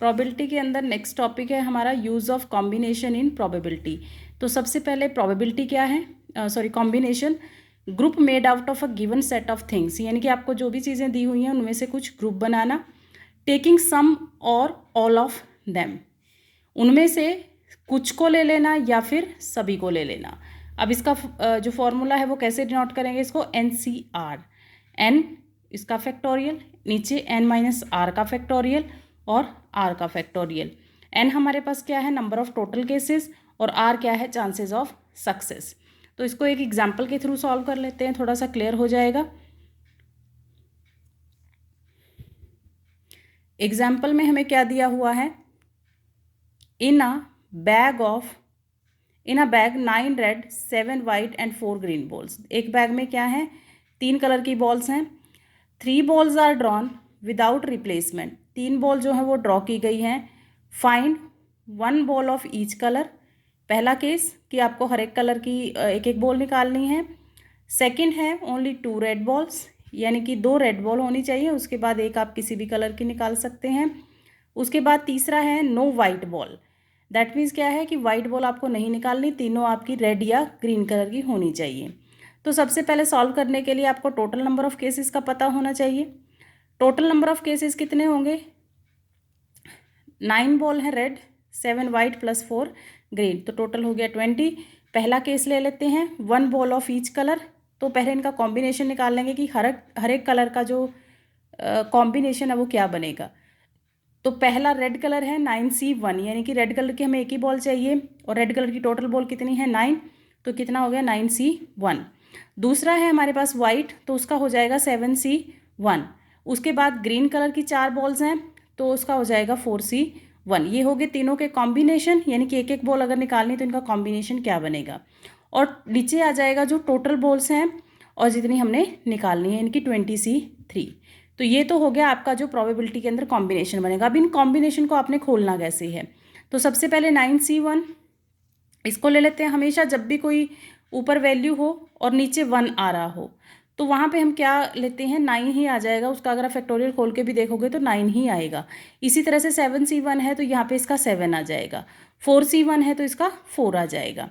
Probability के अंदर next topic है हमारा use of combination in probability. तो सबसे पहले प्रोबेबिलिटी क्या है, combination group made out of a given set of things, यानी कि आपको जो भी चीज़ें दी हुई हैं उनमें से कुछ ग्रुप बनाना। टेकिंग सम और ऑल ऑफ देम, उनमें से कुछ को ले लेना या फिर सभी को ले लेना। अब इसका जो फॉर्मूला है वो कैसे डिनोट करेंगे, इसको NCR, n इसका फैक्टोरियल, नीचे n माइनस आर का फैक्टोरियल और r का फैक्टोरियल। n हमारे पास क्या है, नंबर ऑफ टोटल केसेस, और r क्या है, चांसेस ऑफ सक्सेस। तो इसको एक एग्जाम्पल के थ्रू सॉल्व कर लेते हैं, थोड़ा सा क्लियर हो जाएगा। एग्जाम्पल में हमें क्या दिया हुआ है, in a bag 9 red 7 white and 4 green balls. एक बैग में क्या है, 3 कलर की बॉल्स हैं। 3 balls are drawn without replacement, 3 ball जो है वो ड्रॉ की गई हैं। Find 1 ball of each colour, पहला केस कि आपको हर एक कलर की एक एक बॉल निकालनी है। सेकंड है ओनली 2 रेड बॉल्स, यानी कि 2 रेड बॉल होनी चाहिए, उसके बाद एक आप किसी भी कलर की निकाल सकते हैं। उसके बाद तीसरा है no white ball, that means क्या है कि वाइट बॉल आपको नहीं निकालनी, तीनों आपकी रेड या ग्रीन कलर की होनी चाहिए। तो सबसे पहले सॉल्व करने के लिए आपको टोटल नंबर ऑफ केसेस का पता होना चाहिए। टोटल नंबर ऑफ केसेस कितने होंगे, 9 बॉल है रेड, 7 वाइट प्लस 4 ग्रीन, तो टोटल हो गया 20। पहला केस ले लेते हैं, 1 बॉल ऑफ ईच कलर। तो पहले इनका कॉम्बिनेशन निकाल लेंगे कि हर एक कलर का जो कॉम्बिनेशन है वो क्या बनेगा। तो पहला रेड कलर है 9C1, यानी कि रेड कलर की हमें एक ही बॉल चाहिए, और रेड कलर की टोटल बॉल कितनी है 9, तो कितना हो गया 9C1। दूसरा है हमारे पास वाइट, तो उसका हो जाएगा 7C1। उसके बाद ग्रीन कलर की 4 बॉल्स हैं, तो उसका हो जाएगा 4C1। ये हो गए तीनों के कॉम्बिनेशन, यानी कि एक एक बॉल अगर निकालनी तो इनका कॉम्बिनेशन क्या बनेगा। और नीचे आ जाएगा जो टोटल बॉल्स हैं और जितनी हमने निकालनी है इनकी 20C3। तो ये तो हो गया आपका जो प्रोबेबिलिटी के अंदर कॉम्बिनेशन बनेगा। अब इन कॉम्बिनेशन को आपने खोलना कैसे है, तो सबसे पहले 9C1 इसको ले लेते हैं। हमेशा जब भी कोई ऊपर वैल्यू हो और नीचे 1 आ रहा हो तो वहाँ पे हम क्या लेते हैं, 9 ही आ जाएगा उसका। अगर आप फैक्टोरियल खोल के भी देखोगे तो 9 ही आएगा। इसी तरह से 7C1 है तो यहाँ पे इसका 7 आ जाएगा, 4C1 है तो इसका 4 आ जाएगा।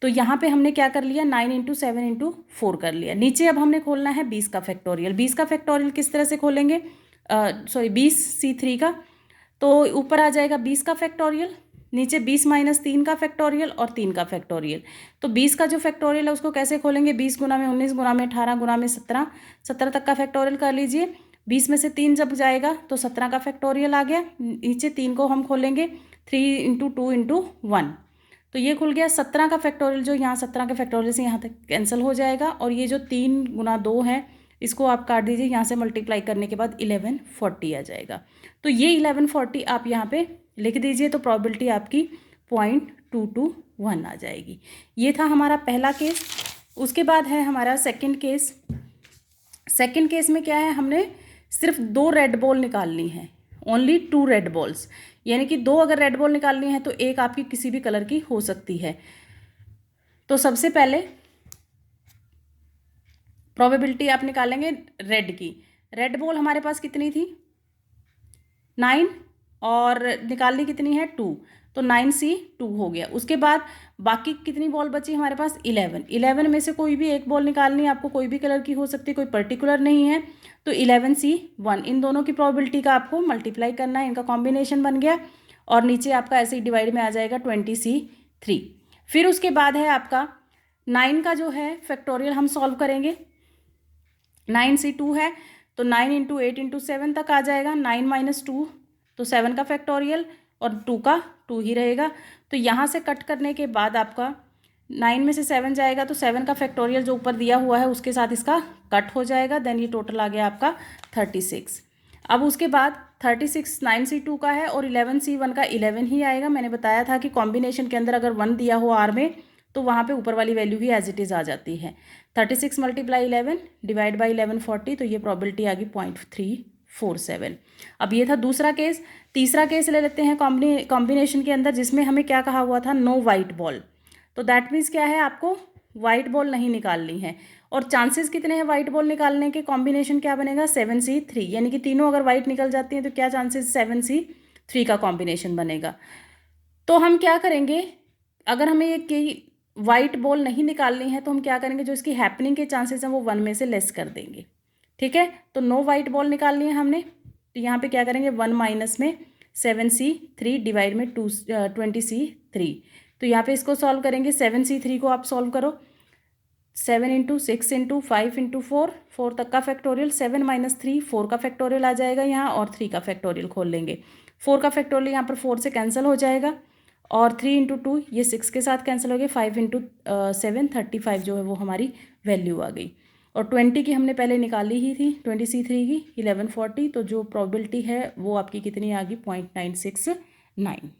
तो यहाँ पे हमने क्या कर लिया, 9 इंटू 7 इंटू 4 कर लिया। नीचे अब हमने खोलना है 20 का फैक्टोरियल। 20 का फैक्टोरियल किस तरह से खोलेंगे, 20C3 का, तो ऊपर आ जाएगा 20 का फैक्टोरियल, नीचे 20 माइनस 3 का फैक्टोरियल और 3 का फैक्टोरियल। तो 20 का जो फैक्टोरियल है उसको कैसे खोलेंगे, 20 गुना में 19 गुना में 18 गुना में 17, 17 तक का फैक्टोरियल कर लीजिए। 20 में से 3 जब जाएगा तो 17 का फैक्टोरियल आ गया। नीचे 3 को हम खोलेंगे, 3 इंटू 2 इंटू 1, तो ये खुल गया 17 का फैक्टोरियल। जो यहाँ 17 के फैक्टोरियल से यहाँ तक कैंसिल हो जाएगा, और ये जो 3 गुना 2 है इसको आप काट दीजिए, यहाँ से मल्टीप्लाई करने के बाद 1140 आ जाएगा। तो ये 1140 आप यहाँ पे लिख दीजिए, तो प्रोबेबिलिटी आपकी 0.221 आ जाएगी। ये था हमारा पहला केस। उसके बाद है हमारा सेकंड केस। सेकंड केस में क्या है, हमने सिर्फ 2 रेड बॉल निकालनी है, ओनली 2 रेड बॉल्स, यानी कि 2 अगर रेड बॉल निकालनी है तो एक आपकी किसी भी कलर की हो सकती है। तो सबसे पहले प्रोबेबिलिटी आप निकालेंगे रेड की। रेड बॉल हमारे पास कितनी थी 9, और निकालनी कितनी है 2, तो 9C2 हो गया। उसके बाद बाकी कितनी बॉल बची हमारे पास 11 में से कोई भी एक बॉल निकालनी है आपको, कोई भी कलर की हो सकती है, कोई पर्टिकुलर नहीं है। तो 11C1, इन दोनों की प्रोबेबिलिटी का आपको मल्टीप्लाई करना है, इनका कॉम्बिनेशन बन गया, और नीचे आपका ऐसे ही डिवाइड में आ जाएगा 20C3। फिर उसके बाद है आपका 9 का जो है फैक्टोरियल हम सॉल्व करेंगे। 9C2 है तो 9 इंटू 8 इंटू 7 तक आ जाएगा। 9 माइनस 2 तो 7 का फैक्टोरियल, और 2 का 2 ही रहेगा। तो यहाँ से कट करने के बाद आपका 9 में से 7 जाएगा तो 7 का फैक्टोरियल जो ऊपर दिया हुआ है उसके साथ इसका कट हो जाएगा। देन ये टोटल आ गया आपका 36। अब उसके बाद 36 9C2 का है और 11C1 का 11 ही आएगा। मैंने बताया था कि कॉम्बिनेशन के अंदर अगर 1 दिया हो आर में तो वहाँ पे ऊपर वाली वैल्यू ही एज इट इज़ आ जाती है। 36 मल्टीप्लाई 11 डिवाइड बाई 1140, तो ये प्रोबेबिलिटी आ गई 0.347। अब ये था दूसरा केस। तीसरा केस ले लेते हैं कॉम्बिनेशन के अंदर, जिसमें हमें क्या कहा हुआ था, नो वाइट बॉल। तो दैट मीन्स क्या है, आपको वाइट बॉल नहीं निकालनी है। और चांसेस कितने हैं वाइट बॉल निकालने के, कॉम्बिनेशन क्या बनेगा 7C3, यानी कि तीनों अगर वाइट निकल जाती हैं तो क्या चांसेस 3 का कॉम्बिनेशन बनेगा। तो हम क्या करेंगे, अगर हमें ये कि वाइट बॉल नहीं निकालनी है तो हम क्या करेंगे, जो इसकी हैपनिंग के चांसेस हैं वो 1 में से लेस कर देंगे। ठीक है, तो नो वाइट बॉल निकालनी है हमने, तो यहाँ पे क्या करेंगे 1 माइनस में 7C3 डिवाइड में 20C3। तो यहाँ पे इसको सॉल्व करेंगे, 7C3 को आप सॉल्व करो, 7 इंटू 6 इंटू 5 इंटू 4 तक का फैक्टोरियल, 7 माइनस 3 4 का फैक्टोरियल आ जाएगा यहाँ, और 3 का फैक्टोरियल खोल लेंगे। 4 का फैक्टोरियल यहाँ पर 4 से कैंसिल हो जाएगा, और 3 इंटू 2 ये 6 के साथ कैंसिल हो गया, 5 इंटू 7 35 जो है वो हमारी वैल्यू आ गई। और 20 की हमने पहले निकाली ही थी, 20C3 की 1140, तो जो प्रोबेबिलिटी है वो आपकी कितनी आ गई 0.969।